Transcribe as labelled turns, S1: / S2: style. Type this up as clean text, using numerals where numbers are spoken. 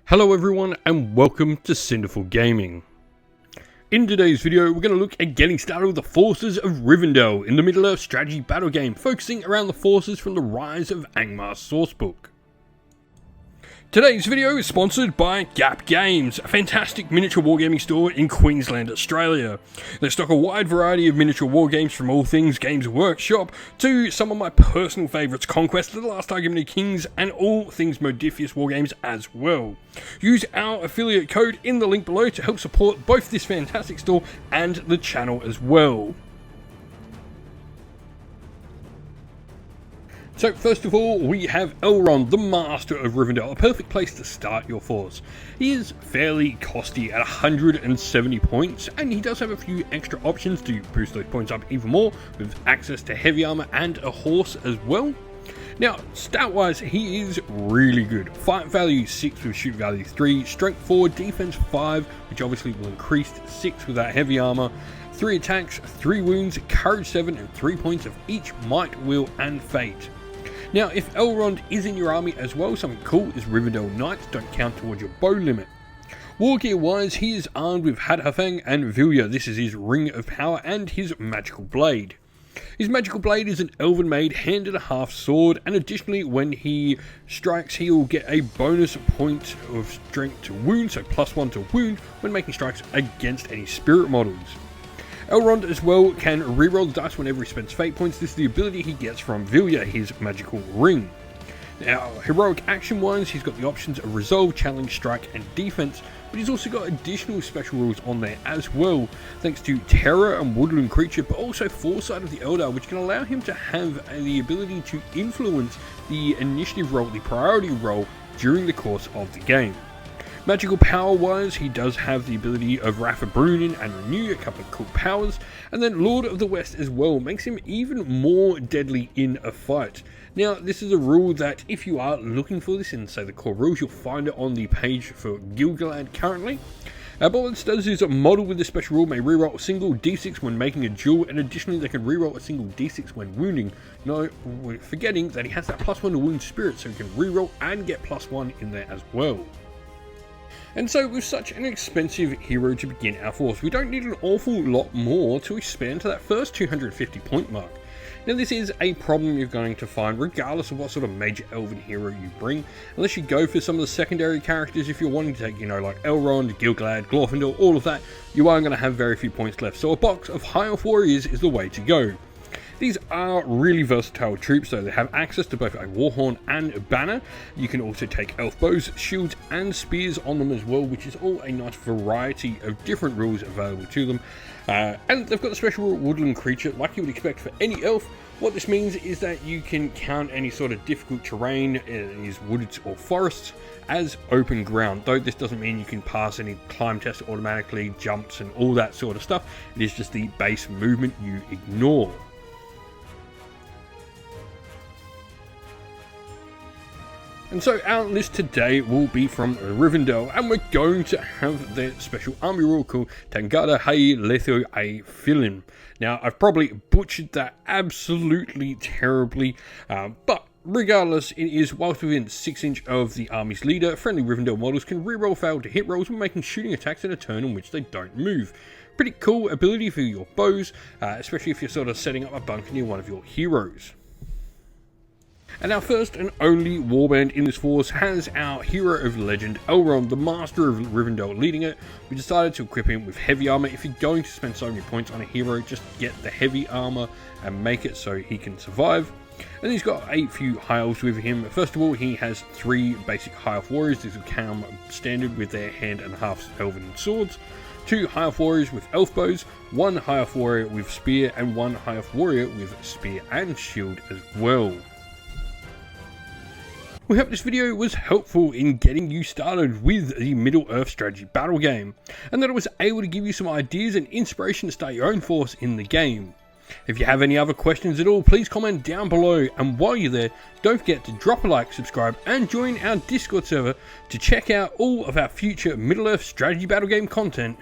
S1: Hello everyone and welcome to Cinderful Gaming. In today's video we're going to look at getting started with the forces of Rivendell in the Middle-earth strategy battle game, focusing around the forces from the Rise of Angmar's sourcebook. Today's video is sponsored by Gap Games, a fantastic miniature wargaming store in Queensland, Australia. They stock a wide variety of miniature wargames from all things Games Workshop to some of my personal favourites, Conquest of the Last Argument of Kings, and all things Modifius wargames as well. Use our affiliate code in the link below to help support both this fantastic store and the channel as well. So first of all, we have Elrond, the Master of Rivendell, a perfect place to start your force. He is fairly costly at 170 points, and he does have a few extra options to boost those points up even more, with access to heavy armor and a horse as well. Now, stat-wise, he is really good. Fight value 6 with shoot value 3, strength 4, defense 5, which obviously will increase to 6 with that heavy armor, 3 attacks, 3 wounds, courage 7, and 3 points of each might, will, and fate. Now, if Elrond is in your army as well, something cool is Rivendell Knights don't count towards your bow limit. Wargear wise, he is armed with Hadhafang and Vilya. This is his Ring of Power and his Magical Blade. His Magical Blade is an elven made hand and a half sword, and additionally when he strikes he will get a bonus point of strength to wound, so +1 to wound when making strikes against any spirit models. Elrond as well can reroll the dice whenever he spends fate points. This is the ability he gets from Vilya, his magical ring. Now, heroic action wise, he's got the options of resolve, challenge, strike, and defense, but he's also got additional special rules on there as well, thanks to terror and woodland creature, but also foresight of the Eldar, which can allow him to have the ability to influence the initiative roll, the priority roll, during the course of the game. Magical power wise, he does have the ability of Rafa Brunin and Renew, a couple of cool powers, and then Lord of the West as well, makes him even more deadly in a fight. Now, this is a rule that if you are looking for this in, say, the core rules, you'll find it on the page for Gil-galad currently. But what this does is a model with this special rule may reroll a single d6 when making a duel, and additionally they can reroll a single d6 when wounding. No, we're forgetting that he has that +1 to wound spirit, so he can reroll and get +1 in there as well. And so with such an expensive hero to begin our force, we don't need an awful lot more to expand to that first 250 point mark. Now this is a problem you're going to find regardless of what sort of major elven hero you bring, unless you go for some of the secondary characters. If you're wanting to take, like Elrond, Gil-galad, Glorfindel, all of that, you are going to have very few points left, so a box of High Elf Warriors is the way to go. These are really versatile troops, so they have access to both a Warhorn and a banner. You can also take elf bows, shields, and spears on them as well, which is all a nice variety of different rules available to them. And they've got the special rule woodland creature, like you would expect for any elf. What this means is that you can count any sort of difficult terrain in these woods or forests as open ground, though this doesn't mean you can pass any climb tests automatically, jumps, and all that sort of stuff. It is just the base movement you ignore. And so our list today will be from Rivendell, and we're going to have their special army rule called Tangata Hei Letho A Filin. Now, I've probably butchered that absolutely terribly, but regardless, it is whilst within 6 inch of the army's leader, friendly Rivendell models can reroll fail to hit rolls when making shooting attacks in a turn in which they don't move. Pretty cool ability for your bows, especially if you're sort of setting up a bunker near one of your heroes. And our first and only warband in this force has our hero of legend, Elrond, the Master of Rivendell, leading it. We decided to equip him with heavy armor. If you're going to spend so many points on a hero, just get the heavy armor and make it so he can survive. And he's got a few high elves with him. First of all, he has 3 basic high elf warriors. These will come standard with their hand and half elven swords. 2 high elf warriors with elf bows, 1 high elf warrior with spear, and 1 high elf warrior with spear and shield as well. We hope this video was helpful in getting you started with the Middle-earth strategy battle game, and that it was able to give you some ideas and inspiration to start your own force in the game. If you have any other questions at all, please comment down below, and while you're there, don't forget to drop a like, subscribe, and join our Discord server to check out all of our future Middle-earth strategy battle game content